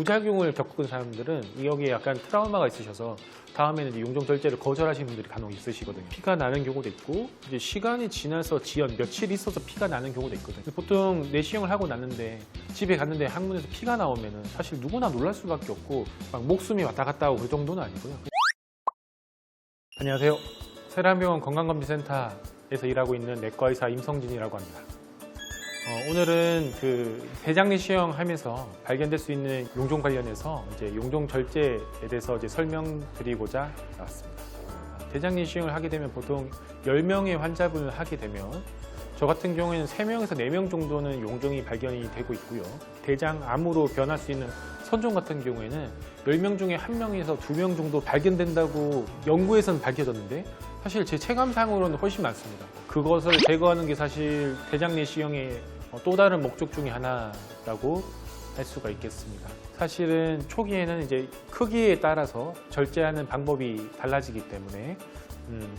부작용을 겪은 사람들은 여기에 약간 트라우마가 있으셔서 다음에는 이제 용종 절제를 거절하시는 분들이 간혹 있으시거든요. 피가 나는 경우도 있고 이제 시간이 지나서 지연 며칠 있어서 피가 나는 경우도 있거든요. 보통 내시경을 하고 났는데 집에 갔는데 항문에서 피가 나오면은 사실 누구나 놀랄 수밖에 없고 막 목숨이 왔다 갔다 하고 그 정도는 아니고요. 안녕하세요. 세란병원 건강검진센터에서 일하고 있는 내과의사 임성진이라고 합니다. 오늘은 대장 내시경 하면서 발견될 수 있는 용종 관련해서 이제 용종 절제에 대해서 이제 설명드리고자 나왔습니다. 대장 내시경을 하게 되면 보통 10명의 환자분을 하게 되면 저 같은 경우에는 3명에서 4명 정도는 용종이 발견이 되고 있고요. 대장암으로 변할 수 있는 선종 같은 경우에는 10명 중에 1명에서 2명 정도 발견된다고 연구에서는 밝혀졌는데 사실 제 체감상으로는 훨씬 많습니다. 그것을 제거하는 게 사실 대장 내시경의 또 다른 목적 중에 하나라고 할 수가 있겠습니다. 사실은 초기에는 이제 크기에 따라서 절제하는 방법이 달라지기 때문에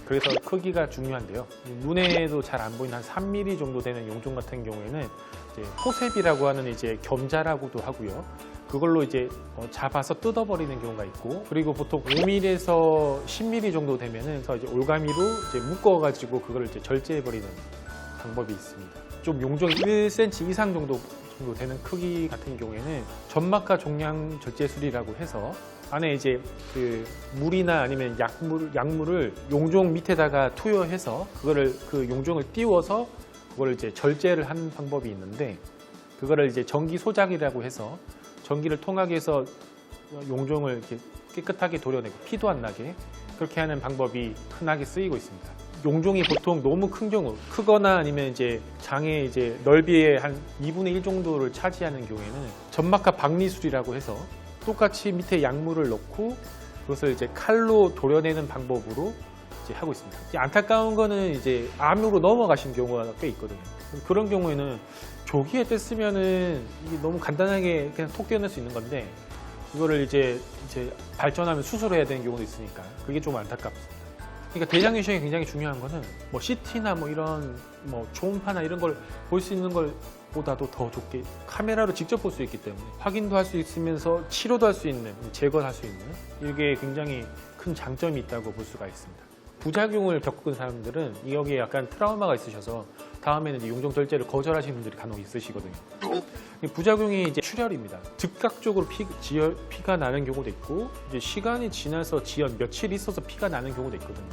그래서 크기가 중요한데요. 눈에도 잘 안 보이는 한 3mm 정도 되는 용종 같은 경우에는 이제 포셉이라고 하는 이제 겸자라고도 하고요. 그걸로 이제 잡아서 뜯어버리는 경우가 있고, 그리고 보통 5mm에서 10mm 정도 되면은 이제 올가미로 이제 묶어가지고 그걸 이제 절제해버리는 방법이 있습니다. 좀 용종이 1cm 이상 정도 되는 크기 같은 경우에는 점막하 종양 절제술이라고 해서 안에 이제 물이나 아니면 약물을 용종 밑에다가 투여해서 그거를 그 용종을 띄워서 그걸 이제 절제를 하는 방법이 있는데, 그거를 이제 전기 소작이라고 해서 전기를 통하게 해서 용종을 이렇게 깨끗하게 도려내고 피도 안 나게 그렇게 하는 방법이 흔하게 쓰이고 있습니다. 용종이 보통 너무 큰 경우, 크거나 아니면 이제 장의 이제 넓이의 한 2분의 1 정도를 차지하는 경우에는 점막하 박리술이라고 해서 똑같이 밑에 약물을 넣고 그것을 이제 칼로 도려내는 방법으로 이제 하고 있습니다. 안타까운 거는 이제 암으로 넘어가신 경우가 꽤 있거든요. 그런 경우에는 조기에 뗐으면은 이게 너무 간단하게 그냥 톡 떼어낼 수 있는 건데 이거를 이제 발전하면 수술해야 되는 경우도 있으니까 그게 좀 안타깝습니다. 그러니까 대장 내시경이 굉장히 중요한 거는 뭐 CT나 뭐 이런 뭐 초음파나 이런 걸 볼 수 있는 걸 보다도 더 좋게 카메라로 직접 볼 수 있기 때문에 확인도 할 수 있으면서 치료도 할 수 있는, 제거를 할 수 있는, 이게 굉장히 큰 장점이 있다고 볼 수가 있습니다. 부작용을 겪은 사람들은 여기에 약간 트라우마가 있으셔서 다음에는 이제 용종 절제를 거절하시는 분들이 간혹 있으시거든요. 부작용이 이제 출혈입니다. 즉각적으로 피가 나는 경우도 있고, 이제 시간이 지나서 지연 며칠 있어서 피가 나는 경우도 있거든요.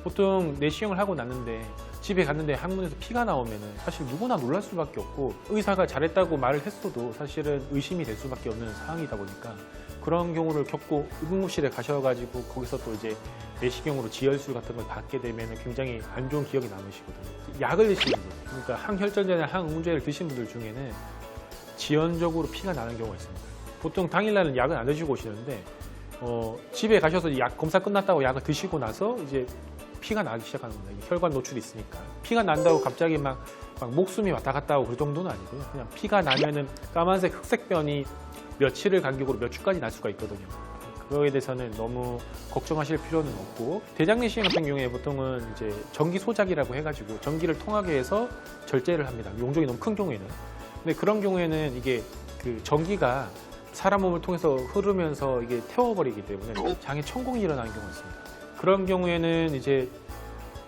보통 내시경을 하고 났는데 집에 갔는데 항문에서 피가 나오면은 사실 누구나 놀랄 수밖에 없고, 의사가 잘했다고 말을 했어도 사실은 의심이 될 수밖에 없는 상황이다 보니까 그런 경우를 겪고 응급실에 가셔가지고 거기서 또 이제 내시경으로 지혈술 같은 걸 받게 되면 굉장히 안 좋은 기억이 남으시거든요. 약을 드시는 분, 그러니까 항혈전제나 항응고제를 드시는 분들 중에는 지연적으로 피가 나는 경우가 있습니다. 보통 당일날은 약을 안 드시고 오시는데 집에 가셔서 약 검사 끝났다고 약을 드시고 나서 이제 피가 나기 시작하는 겁니다. 혈관 노출이 있으니까. 피가 난다고 갑자기 막 목숨이 왔다 갔다 하고 그 정도는 아니고요. 그냥 피가 나면은 까만색 흑색변이 며칠을 간격으로 몇 주까지 날 수가 있거든요. 그거에 대해서는 너무 걱정하실 필요는 없고, 대장 내시경 같은 경우에 보통은 이제 전기 소작이라고 해가지고 전기를 통하게 해서 절제를 합니다. 용종이 너무 큰 경우에는. 근데 그런 경우에는 이게 그 전기가 사람 몸을 통해서 흐르면서 이게 태워버리기 때문에 장에 천공이 일어나는 경우가 있습니다. 그런 경우에는 이제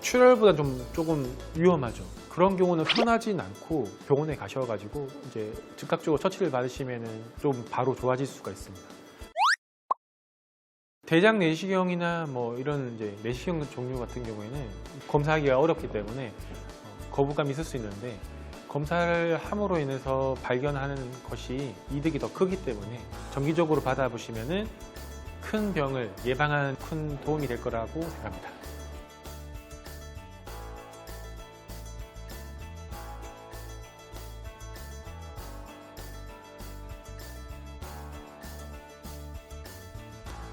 출혈보다 조금 위험하죠. 그런 경우는 흔하진 않고 병원에 가셔가지고 이제 즉각적으로 처치를 받으시면은 좀 바로 좋아질 수가 있습니다. 대장 내시경이나 뭐 이런 이제 내시경 종류 같은 경우에는 검사하기가 어렵기 때문에 거부감이 있을 수 있는데, 검사를 함으로 인해서 발견하는 것이 이득이 더 크기 때문에 정기적으로 받아보시면은 큰 병을 예방하는 큰 도움이 될 거라고 생각합니다.